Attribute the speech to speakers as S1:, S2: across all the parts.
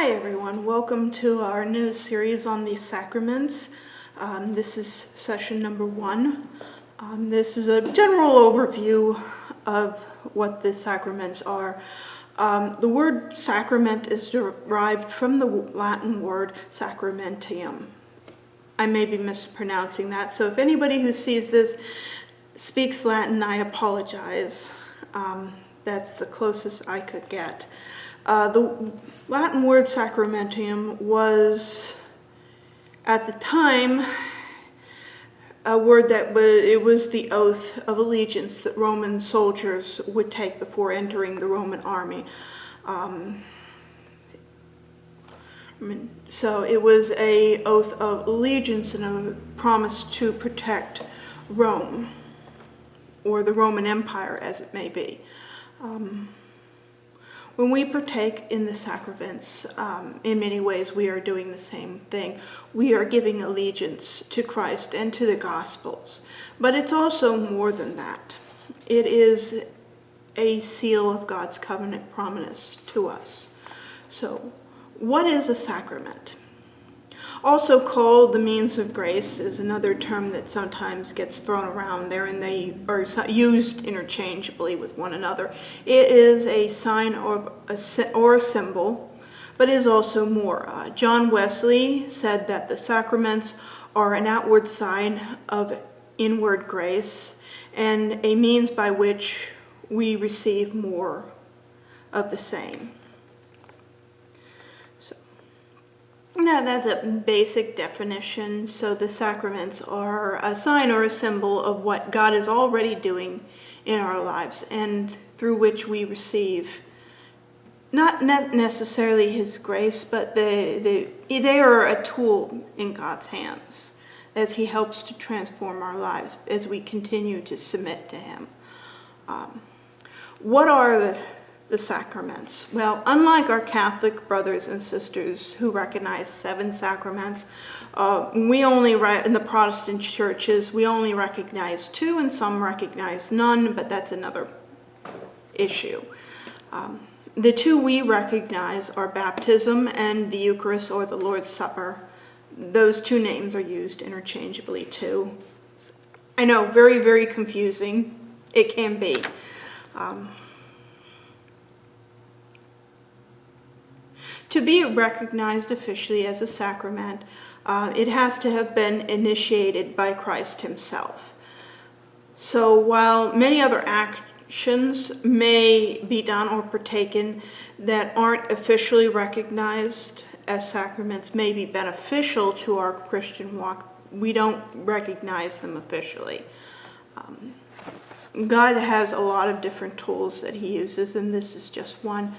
S1: Hi everyone, welcome to our new series on the sacraments. This is session number 1. This is a general overview of what the sacraments are. The word sacrament is derived from the Latin word sacramentium. I may be mispronouncing that, so if anybody who sees this speaks Latin, I apologize. That's the closest I could get. The Latin word sacramentium was, at the time, a word that was the oath of allegiance that Roman soldiers would take before entering the Roman army. So it was an oath of allegiance and a promise to protect Rome, or the Roman Empire as it may be. When we partake in the sacraments, in many ways we are doing the same thing. We are giving allegiance to Christ and to the Gospels. But it's also more than that. It is a seal of God's covenant promise to us. So, what is a sacrament? Also called the means of grace is another term that sometimes gets thrown around there, and they are used interchangeably with one another. It is a sign or a symbol, but is also more. John Wesley said that the sacraments are an outward sign of inward grace and a means by which we receive more of the same. Now, that's a basic definition. So the sacraments are a sign or a symbol of what God is already doing in our lives and through which we receive not necessarily His grace, but they are a tool in God's hands as He helps to transform our lives as we continue to submit to Him. What are the sacraments? Well, unlike our Catholic brothers and sisters who recognize 7 sacraments, we only, in the Protestant churches, we only recognize 2 and some recognize none, but that's another issue. The 2 we recognize are baptism and the Eucharist or the Lord's Supper. Those 2 names are used interchangeably too. I know, very, very confusing. It can be. To be recognized officially as a sacrament, it has to have been initiated by Christ Himself. So while many other actions may be done or partaken that aren't officially recognized as sacraments may be beneficial to our Christian walk, we don't recognize them officially. God has a lot of different tools that He uses, and this is just one.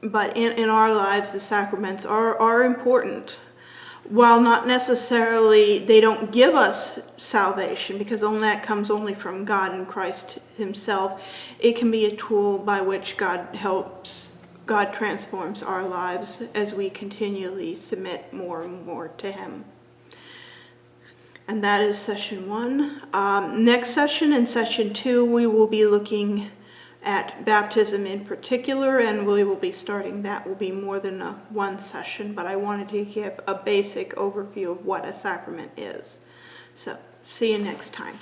S1: But in our lives, the sacraments are important. While not necessarily, they don't give us salvation, because that comes only from God and Christ Himself. It can be a tool by which God transforms our lives as we continually submit more and more to Him. And that is session 1. Next session, in session 2, we will be looking at baptism in particular, and we will be starting that. Will be more than one session, but I wanted to give a basic overview of what a sacrament is. So, see you next time.